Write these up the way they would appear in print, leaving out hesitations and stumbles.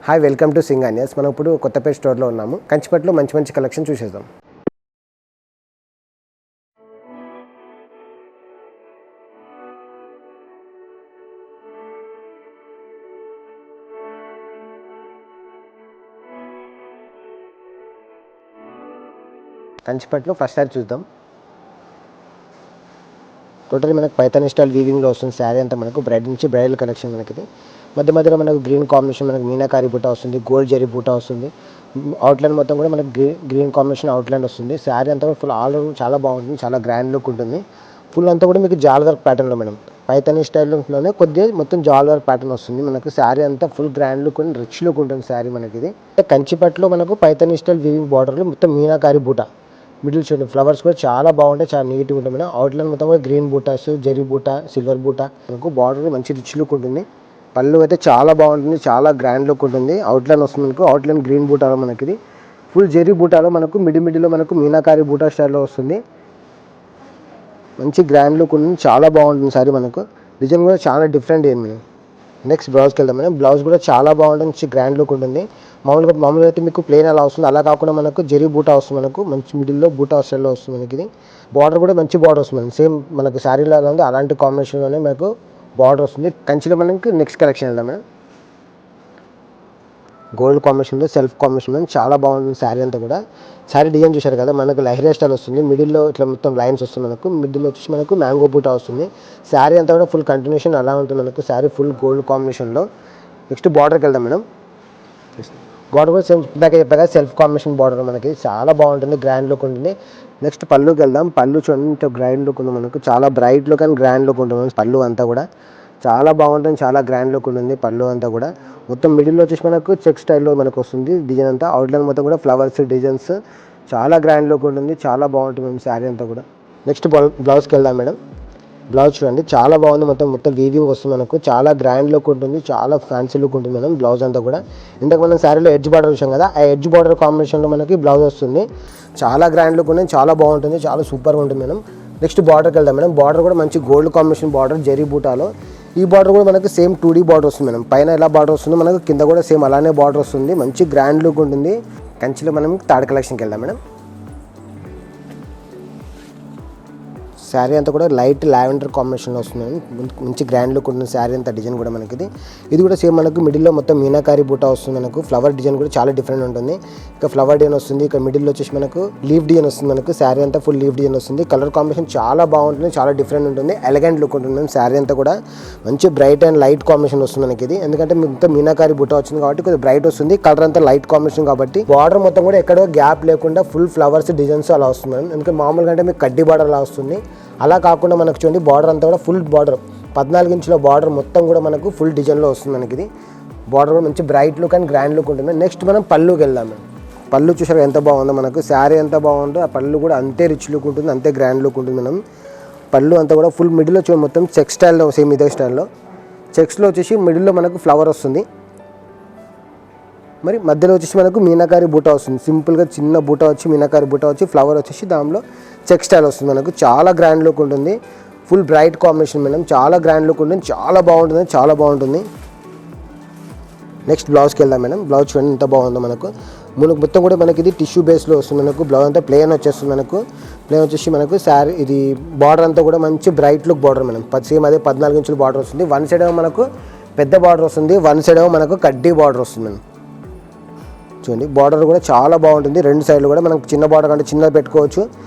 Hi, welcome to సింగానియస్. మనం ఇప్పుడు కొత్తపేట స్టోర్లో ఉన్నాము. కంచిపట్టులో మంచి మంచి కలెక్షన్ చూసేద్దాం. కంచిపట్టులో ఫస్ట్ సారీ చూద్దాం. టోటల్ మనకు పైతాని స్టైల్ వీవింగ్లో వస్తుంది. శారీ అంతా మనకు బ్రైడ్ నుంచి బ్రైడల్ కలెక్షన్. మనకి మధ్య మధ్యలో మనకు గ్రీన్ కాంబినేషన్, మనకు మీనాకారి బూటా వస్తుంది, గోల్డ్ జరీ బూటా వస్తుంది. అవుట్లైన్ మొత్తం కూడా మనకు గ్రీన్ కాంబినేషన్ అవుట్లైన్ వస్తుంది. శారీ అంతా కూడా ఫుల్ ఆల్ ఓవర్ చాలా బాగుంటుంది, చాలా గ్రాండ్ లుక్ ఉంటుంది. ఫుల్ అంతా కూడా మీకు జాల్ వర్క్ ప్యాటర్న్లో మేడం, పైతాని స్టైల్లోనే కొద్దిగా మొత్తం జాల్ వర్క్ ప్యాటర్న్ వస్తుంది. మనకు శారీ అంతా full grand look and rich look ఉంటుంది శారీ మనకి. ఇది కంచిపట్టులో మనకు పైతాని స్టైల్ వీవింగ్ బార్డర్లో మొత్తం మీనాకారి బూటా, మిడిల్ చూడండి ఫ్లవర్స్ కూడా చాలా బాగుంటాయి, చాలా నీట్గా ఉంటుంది మేడం. అవుట్లైన్ మొత్తం కూడా గ్రీన్ బూటాస్, జరీ బూటా, సిల్వర్ బూటా, మనకు బార్డర్ మంచి రిచ్ లుక్ ఉంటుంది. పళ్ళు అయితే చాలా బాగుంటుంది, చాలా గ్రాండ్ లుక్ ఉంటుంది. అవుట్లైన్ వస్తుంది మనకు, అవుట్లైన్ గ్రీన్ బూటాలో మనకి ఇది ఫుల్ జరీ బూటాలో మనకు మిడిలో మనకు మీనాకారి బూటా స్టైల్లో వస్తుంది. మంచి గ్రాండ్ లుక్ ఉంటుంది, చాలా బాగుంటుంది సారీ. మనకు డిజైన్ కూడా చాలా డిఫరెంట్ అయింది. నెక్స్ట్ బ్లౌజ్కి వెళ్దాం మేడం. బ్లౌజ్ కూడా చాలా బాగుంటుంది, మంచి గ్రాండ్ లుక్ ఉంటుంది. మామూలుగా అయితే మీకు ప్లెయిన్ అలా వస్తుంది, అలా కాకుండా మనకు జరీ బూటా వస్తుంది. మనకు మంచి మిడిల్లో బూటా స్టైల్లో వస్తుంది మనకి. ఇది బార్డర్ కూడా మంచి బార్డర్ వస్తుంది, సేమ్ మనకు శారీలో ఉంది అలాంటి కాంబినేషన్లోనే మనకు బార్డర్ వస్తుంది. కంచిలో మనకి నెక్స్ట్ కలెక్షన్ వెళ్దాం మేడం. గోల్డ్ కాంబినేషన్లో సెల్ఫ్ కాంబినేషన్ చాలా బాగుంటుంది శారీ అంతా కూడా. శారీ డిజైన్ చూశారు కదా, మనకు లహరియా స్టైల్ వస్తుంది. మిడిల్లో ఇట్లా మొత్తం లైన్స్ వస్తుంది మనకు, మిడిల్లో వచ్చేసి మనకు మ్యాంగో బూటా వస్తుంది. శారీ అంతా కూడా ఫుల్ కంటిన్యూషన్ అలా ఉంటుంది మనకు. శారీ ఫుల్ గోల్డ్ కాంబినేషన్లో. నెక్స్ట్ బార్డర్కి వెళ్దాం మేడం. బార్డర్ కూడా సేమ్ ఇందాక చెప్పాక సెల్ఫ్ కాంబినేషన్ బార్డర్ మనకి చాలా బాగుంటుంది, గ్రాండ్ లుక్ ఉంటుంది. నెక్స్ట్ పళ్ళుకి వెళ్దాం. పళ్ళు చూడండి గ్రాండ్ లుక్ ఉంది మనకు, చాలా bright look and grand look ఉంటుంది. పళ్ళు అంతా కూడా చాలా బాగుంటుంది, చాలా గ్రాండ్ లుక్ ఉంటుంది. పళ్ళు అంతా కూడా మొత్తం మిడిల్లో వచ్చేసి మనకు చెక్ స్టైల్లో మనకు వస్తుంది డిజైన్ అంతా. అవుట్లైన్ మొత్తం కూడా ఫ్లవర్స్ డిజైన్స్, చాలా గ్రాండ్ లుక్ ఉంటుంది, చాలా బాగుంటుంది శారీ అంతా కూడా. నెక్స్ట్ బ్లౌజ్కి వెళ్దాం మేడం. బ్లౌజ్ చూడండి చాలా బాగుంది, మొత్తం వీవింగ్ వస్తుంది మనకు, చాలా గ్రాండ్ లుక్ ఉంటుంది, చాలా ఫ్యాన్సీ లుక్ ఉంటుంది మేడం బ్లౌజ్ అంతా కూడా. ఇంతకు మనం శారీలో ఎడ్జ్ బార్డర్ చూసాం కదా, ఆ ఎడ్జ్ బార్డర్ కాంబినేషన్లో మనకి బ్లౌజ్ వస్తుంది. చాలా గ్రాండ్ లుక్ ఉంటుంది, చాలా బాగుంటుంది, చాలా సూపర్గా ఉంటుంది మేడం. నెక్స్ట్ బార్డర్కి వెళ్దాం మేడం. బార్డర్ కూడా మంచి గోల్డ్ కాంబినేషన్ బార్డర్, జరీ బూటాలో. ఈ బార్డర్ కూడా మనకి సేమ్ 2D బార్డర్ వస్తుంది మేడం. పైన ఎలా బార్డర్ వస్తుందో మనకు కింద కూడా సేమ్ అలానే బార్డర్ వస్తుంది, మంచి గ్రాండ్ లుక్ ఉంటుంది. కంచిలో మనం థర్డ్ కలెక్షన్కి వెళ్దాం మేడం. శారీ అంతా కూడా లైట్ లావెండర్ కాంబినేషన్లో వస్తుంది, మంచి గ్రాండ్ లుక్ ఉంటుంది శారీ అంతా. డిజైన్ కూడా మనకి ఇది కూడా సేమ్ మనకు మిడిల్లో మొత్తం మీనాకారి బూటా వస్తుంది మనకు. ఫ్లవర్ డిజైన్ కూడా చాలా డిఫరెంట్ ఉంటుంది. ఇక ఫ్లవర్ డిజైన్ వస్తుంది, ఇక మిడిల్లో వచ్చేసి మనకు లీఫ్ డిజైన్ వస్తుంది మనకు. శారీ అంతా ఫుల్ లీఫ్ డిజైన్ వస్తుంది. కలర్ కాంబినేషన్ చాలా బాగుంటుంది, చాలా డిఫరెంట్ ఉంటుంది, ఎలిగెంట్ లుక్ ఉంటుంది శారీ అంతా కూడా. మంచి బ్రైట్ అండ్ లైట్ కాంబినేషన్ వస్తుంది మనకి ఇది, ఎందుకంటే మొత్తం మీనాకారి బూటా వచ్చింది కాబట్టి కొద్దిగా బ్రైట్ వస్తుంది. కలర్ అంతా లైట్ కాంబినేషన్ కాబట్టి బార్డర్ మొత్తం కూడా ఎక్కడో గ్యాప్ లేకుండా ఫుల్ ఫ్లవర్స్ డిజైన్స్ అలా వస్తుంది మేడం. ఎందుకంటే మామూలుగా అంటే మీకు కడ్డీ బార్డర్ అలా వస్తుంది, అలా కాకుండా మనకు చూడండి బార్డర్ అంతా కూడా ఫుల్ బార్డర్ 14 ఇంచుల బార్డర్ మొత్తం కూడా మనకు ఫుల్ డిజైన్లో వస్తుంది మనకి. ఇది బార్డర్ కూడా మంచి bright look and grand look ఉంటుంది. నెక్స్ట్ మనం పళ్ళుకి వెళ్దాం. పళ్ళు చూసారు ఎంత బాగుందో మనకు, శారీ ఎంత బాగుందో ఆ పళ్ళు కూడా అంతే రిచ్ లుక్ ఉంటుంది, అంతే గ్రాండ్ లుక్ ఉంటుంది మనం. పళ్ళు అంతా కూడా ఫుల్ మిడిల్లో చూడండి మొత్తం చెక్ స్టైల్లో, సేమ్ ఇదే స్టైల్లో చెక్స్లో వచ్చేసి మిడిల్లో మనకు ఫ్లవర్ వస్తుంది. మరి మధ్యలో వచ్చేసి మనకు మీనాకారి బూటా వస్తుంది, సింపుల్గా చిన్న బూటా వచ్చి మీనాకారి బూటా వచ్చి ఫ్లవర్ వచ్చేసి దానిలో చెక్ స్టైల్ వస్తుంది మనకు. చాలా గ్రాండ్ లుక్ ఉంటుంది, ఫుల్ బ్రైట్ కాంబినేషన్ మేడం, చాలా గ్రాండ్ లుక్ ఉంటుంది, చాలా బాగుంటుంది, చాలా బాగుంటుంది. నెక్స్ట్ బ్లౌజ్కి వెళ్దాం మేడం. బ్లౌజ్ చూడండి ఎంత బాగుందో మనకు. మొత్తం కూడా మనకి ఇది టిష్యూ బేస్లో వస్తుంది మనకు. బ్లౌజ్ అంతా ప్లెయిన్ వచ్చేస్తుంది మనకు. ప్లెయిన్ వచ్చేసి మనకు శారీ ఇది బార్డర్ అంతా కూడా మంచి bright look border madam. Same అదే 14 ఇంచుల బార్డర్ వస్తుంది. వన్ సైడ్ ఏమో మనకు పెద్ద బార్డర్ వస్తుంది, వన్ సైడ్ ఏమో మనకు కడ్డీ బార్డర్ వస్తుంది మేడం. చూడండి బార్డర్ కూడా చాలా బాగుంటుంది, రెండు సైడ్లు కూడా మనకు చిన్న బార్డర్ అంటే చిన్నది పెట్టుకోవచ్చు,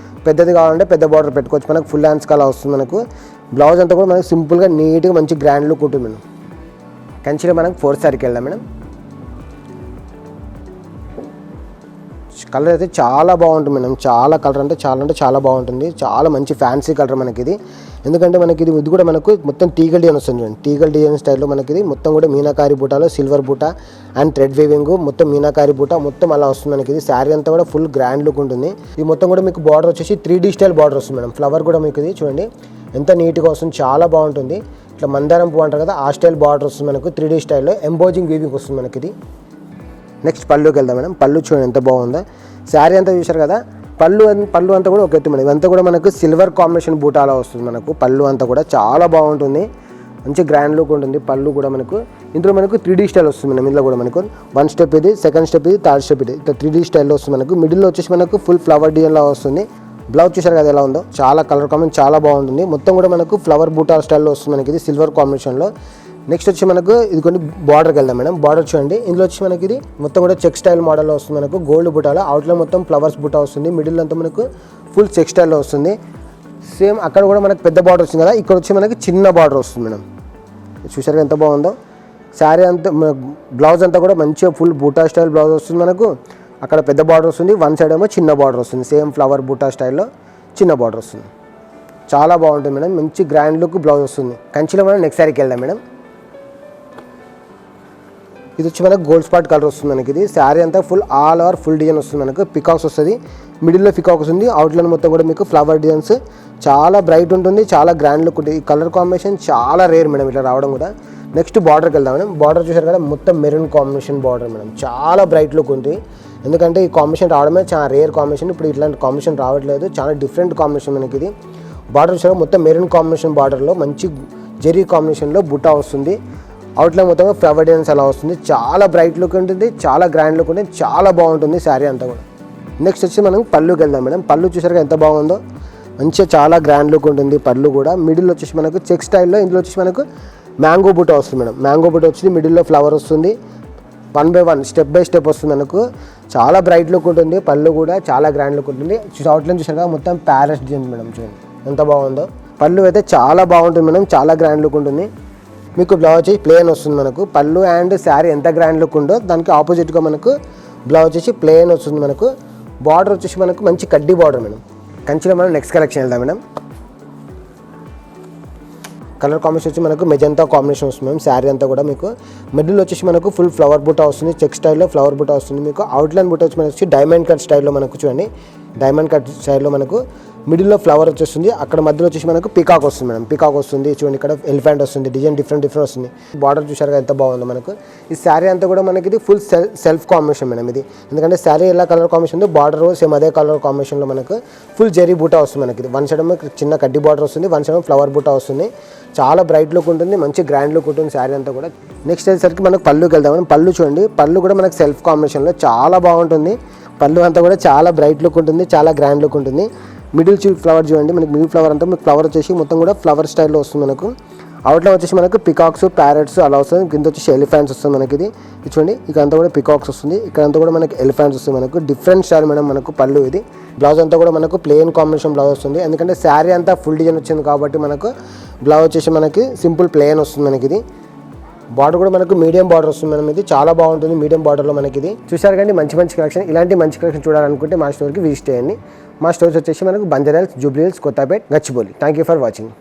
పెద్దది కావాలంటే పెద్ద బార్డర్ పెట్టుకోవచ్చు. మనకు ఫుల్ హ్యాండ్స్ అలా వస్తుంది మనకు. బ్లౌజ్ అంతా కూడా మనకు సింపుల్గా నీట్గా మంచి గ్రాండ్ లుక్ ఉంటుంది మేడం. కంచిలో మనకు 4th సారీకి వెళ్దాం మేడం. కలర్ అయితే చాలా బాగుంటుంది మేడం, చాలా కలర్ అంటే చాలా బాగుంటుంది, చాలా మంచి ఫ్యాన్సీ కలర్ మనకి ఇది. ఎందుకంటే మనకి ఇది కూడా మనకు మొత్తం టీగల్ డిజైన్ వస్తుంది చూడండి, టీగల్ డిజైన్ స్టైల్లో మనకి ఇది మొత్తం కూడా మీనాకారి బూటాలో సిల్వర్ బూటా అండ్ థ్రెడ్ వేవింగ్ మొత్తం మీనాకారి బూటా మొత్తం అలా వస్తుంది మనకి. ఇది శారీ అంతా కూడా ఫుల్ గ్రాండ్ లుక్ ఉంటుంది. ఇది మొత్తం కూడా మీకు బార్డర్ వచ్చేసి 3D స్టైల్ బార్డర్ వస్తుంది మేడం. ఫ్లవర్ కూడా మీకు ఇది చూడండి ఎంత నీట్గా వస్తుంది, చాలా బాగుంటుంది. ఇట్లా మందారం పువ్వు అంటారు కదా, ఆ స్టైల్ బార్డర్ వస్తుంది మనకు. 3D స్టైల్లో ఎంబోజింగ్ వీవింగ్ వస్తుంది మనకి ఇది. నెక్స్ట్ పళ్ళుకి వెళ్దాం మేడం. పళ్ళు చూడండి ఎంత బాగుందో. శారీ అంతా చూసారు కదా, పళ్ళు అంతా కూడా ఒక ఎత్తు మేడం. ఇదంతా కూడా మనకు సిల్వర్ కాంబినేషన్ బూటాలో వస్తుంది మనకు. పళ్ళు అంతా కూడా చాలా బాగుంటుంది, మంచి గ్రాండ్ లుక్ ఉంటుంది. పళ్ళు కూడా మనకు ఇందులో మనకు 3D స్టైల్ వస్తుంది మేడం. ఇందులో కూడా మనకు 1 స్టెప్ ఇది, 2nd స్టెప్ ఇది, 3rd స్టెప్ ఇది, ఇట్లా 3D స్టైల్లో వస్తుంది మనకు. మిడిల్లో వచ్చేసి మనకు ఫుల్ ఫ్లవర్ డిజైన్ లా వస్తుంది. బ్లౌజ్ చూసారు కదా ఎలా ఉందో, చాలా కలర్ కాంబినేషన్ చాలా బాగుంటుంది. మొత్తం కూడా మనకు ఫ్లవర్ బూటా స్టైల్లో వస్తుంది మనకి, ఇది సిల్వర్ కాంబినేషన్లో. నెక్స్ట్ వచ్చి మనకు ఇది కొన్ని బార్డర్కి వెళ్దాం మేడం. బార్డర్ చూడండి, ఇందులో వచ్చి మనకి ఇది మొత్తం కూడా చెక్ స్టైల్ మోడల్లో వస్తుంది మనకు. గోల్డ్ బుటాలో అవుట్లో మొత్తం ఫ్లవర్స్ బుటా వస్తుంది. మిడిల్ అంతా మనకు ఫుల్ చెక్ స్టైల్లో వస్తుంది. సేమ్ అక్కడ కూడా మనకు పెద్ద బార్డర్ వచ్చింది కదా, ఇక్కడ వచ్చి మనకి చిన్న బార్డర్ వస్తుంది మేడం. చూసారు ఎంత బాగుందో. శారీ అంతా బ్లౌజ్ అంతా కూడా మంచిగా ఫుల్ బూటా స్టైల్ బ్లౌజ్ వస్తుంది మనకు. అక్కడ పెద్ద బార్డర్ వస్తుంది, వన్ సైడ్ ఏమో చిన్న బార్డర్ వస్తుంది. సేమ్ ఫ్లవర్ బూటా స్టైల్లో చిన్న బార్డర్ వస్తుంది. చాలా బాగుంటుంది మేడం, మంచి గ్రాండ్ లుక్ బ్లౌజ్ వస్తుంది. కంచిలో మనం నెక్స్ట్ శారీకి వెళ్దాం మేడం. ఇది వచ్చి మనకు గోల్డ్ స్పాట్ కలర్ వస్తుంది మనకి. ఇది శారీ అంతా full all over full design వస్తుంది మనకు. పికాక్స్ వస్తుంది, మిడిల్లో పికాక్ వస్తుంది, అవుట్లైన్ మొత్తం కూడా మీకు ఫ్లవర్ డిజైన్స్. చాలా బ్రైట్ ఉంటుంది, చాలా గ్రాండ్ లుక్ ఉంటుంది. ఈ కలర్ కాంబినేషన్ చాలా రేర్ మేడం ఇట్లా రావడం కూడా. నెక్స్ట్ బార్డర్కి వెళ్దాం మేడం. బార్డర్ చూసారు కదా, మొత్తం మెరూన్ కాంబినేషన్ బార్డర్ మేడం. చాలా బ్రైట్ లుక్ ఉంది, ఎందుకంటే ఈ కాంబినేషన్ రావడమే చాలా రేర్ కాంబినేషన్. ఇప్పుడు ఇట్లాంటి కాంబినేషన్ రావట్లేదు, చాలా డిఫరెంట్ కాంబినేషన్ మనకి. ఇది బార్డర్ చూసారు మొత్తం మెరూన్ కాంబినేషన్ బార్డర్లో మంచి జెరీ కాంబినేషన్లో బుట్టా వస్తుంది. అవుట్లైన్ మొత్తం ఫ్లవర్ డిజైన్స్ అలా వస్తుంది. చాలా బ్రైట్ లుక్ ఉంటుంది, చాలా గ్రాండ్ లుక్ ఉంటుంది, చాలా బాగుంటుంది శారీ అంతా కూడా. నెక్స్ట్ వచ్చి మనం పళ్ళుకి వెళ్దాం మేడం. పళ్ళు చూసారుగా ఎంత బాగుందో, మంచిగా చాలా గ్రాండ్ లుక్ ఉంటుంది పళ్ళు కూడా. మిడిల్ వచ్చేసి మనకు చెక్ స్టైల్లో, ఇందులో వచ్చేసి మనకు మ్యాంగో బుట్ట వస్తుంది మేడం. మ్యాంగో బుట్ట వచ్చి మిడిల్లో ఫ్లవర్ వస్తుంది. 1 by 1 స్టెప్ బై స్టెప్ వస్తుంది మనకు. చాలా బ్రైట్ లుక్ ఉంటుంది, పళ్ళు కూడా చాలా గ్రాండ్ లుక్ ఉంటుంది. అవుట్లైన్ చూసారు కదా, మొత్తం ప్యారెస్ డిజైన్ మేడం. చూడండి ఎంత బాగుందో. పళ్ళు అయితే చాలా బాగుంటుంది మేడం, చాలా గ్రాండ్ లుక్ ఉంటుంది. మీకు బ్లౌజ్ వచ్చి ప్లెయిన్ వస్తుంది మనకు. పళ్ళు అండ్ శారీ ఎంత గ్రాండ్ లుక్ ఉందో దానికి ఆపోజిట్గా మనకు బ్లౌజ్ వచ్చి ప్లెయిన్ వస్తుంది మనకు. బార్డర్ వచ్చేసి మనకు మంచి కడ్డీ బార్డర్ మేడం. కంచిలో మనం నెక్స్ట్ కలెక్షన్ వెళ్దాం మేడం. కలర్ కాంబినేషన్ వచ్చి మనకు మెజంతా కాంబినేషన్ వస్తుంది మేడం. శారీ అంతా కూడా మీకు మిడిల్ వచ్చేసి మనకు ఫుల్ ఫ్లవర్ బుట్టా వస్తుంది, చెక్ స్టైల్లో ఫ్లవర్ బుట్టా వస్తుంది. మీకు అవుట్లైన్ బుట్ట వచ్చి మనకు డైమండ్ కట్ స్టైల్లో మనకు చూడండి, డైమండ్ కట్ స్టైల్లో మనకు మిడిల్లో ఫ్లవర్ వచ్చేస్తుంది. అక్కడ మధ్యలో వచ్చేసి మనకు పికాక్ వస్తుంది మేడం. పికాక్ వస్తుంది చూడండి, ఇక్కడ ఎలిఫెంట్ వస్తుంది, డిజైన్ డిఫరెంట్ వస్తుంది. బార్డర్ చూసారుగా ఎంత బాగుందో మనకు. ఈ శారీ అంతా కూడా మనకి ఇది ఫుల్ సెల్ఫ్ కాంబినేషన్ మేడం ఇది. ఎందుకంటే శారీ ఎలా కలర్ కాంబినేషన్ ఉందో బార్డర్ సేమ్ అదే కలర్ కాంబినేషన్లో మనకు ఫుల్ జెరీ బూటా వస్తుంది మనకి. వన్ సైడ్ చిన్న కడ్డీ బార్డర్ వస్తుంది, వన్ సైడ్ ఫ్లవర్ బూటా వస్తుంది. చాలా బ్రైట్ లుక్ ఉంటుంది, మంచి గ్రాండ్ లుక్ ఉంటుంది శారీ అంతా కూడా. నెక్స్ట్ వచ్చేసరికి మనకు పళ్ళుకి వెళ్దాం. పళ్ళు చూడండి, పళ్ళు కూడా మనకు సెల్ఫ్ కాంబినేషన్లో చాలా బాగుంటుంది. పళ్ళు అంతా కూడా చాలా బ్రైట్ లుక్ ఉంటుంది, చాలా గ్రాండ్ లుక్ ఉంటుంది. మిడిల్ ఫ్లవర్ చూడండి, మనకి మిడిల్ ఫ్లవర్ అంతా మీకు ఫ్లవర్ వచ్చేసి మొత్తం కూడా ఫ్లవర్ స్టైల్లో వస్తుంది మనకు. అవుట్లో వచ్చేసి మనకు పికాక్స్, ప్యారెట్స్ అలా వస్తుంది. కింద వచ్చేసి ఎలిఫెంట్స్ వస్తుంది మనకి. ఇది చూడండి, ఇక్కడంతా కూడా పికాక్స్ వస్తుంది, ఇక్కడంతా కూడా మనకి ఎలిఫెంట్స్ వస్తుంది మనకు. డిఫరెంట్ స్టైల్ మేడం మనకు పళ్ళు ఇది. బ్లౌజ్ అంతా కూడా మనకు ప్లెయిన్ కాంబినేషన్ బ్లౌజ్ వస్తుంది, ఎందుకంటే శారీ అంతా ఫుల్ డిజైన్ వచ్చింది కాబట్టి మనకు బ్లౌజ్ వచ్చేసి మనకి సింపుల్ ప్లెయిన్ వస్తుంది మనకి. ఇది బార్డర్ కూడా మనకు మీడియం బార్డర్ వస్తుంది మేడం. ఇది చాలా బాగుంటుంది మీడియం బార్డర్లో మనకి. ఇది చూసారు కానీ మంచి కలెక్షన్. ఇలాంటి మంచి కలెక్షన్ చూడాలనుకుంటే మా స్టోర్కి విజిట్ చేయండి. మా స్టోర్స్ వచ్చేసి మనకు Banjara hills, Jubilee hills, Kothapet, Gachibowli. Thank you for watching.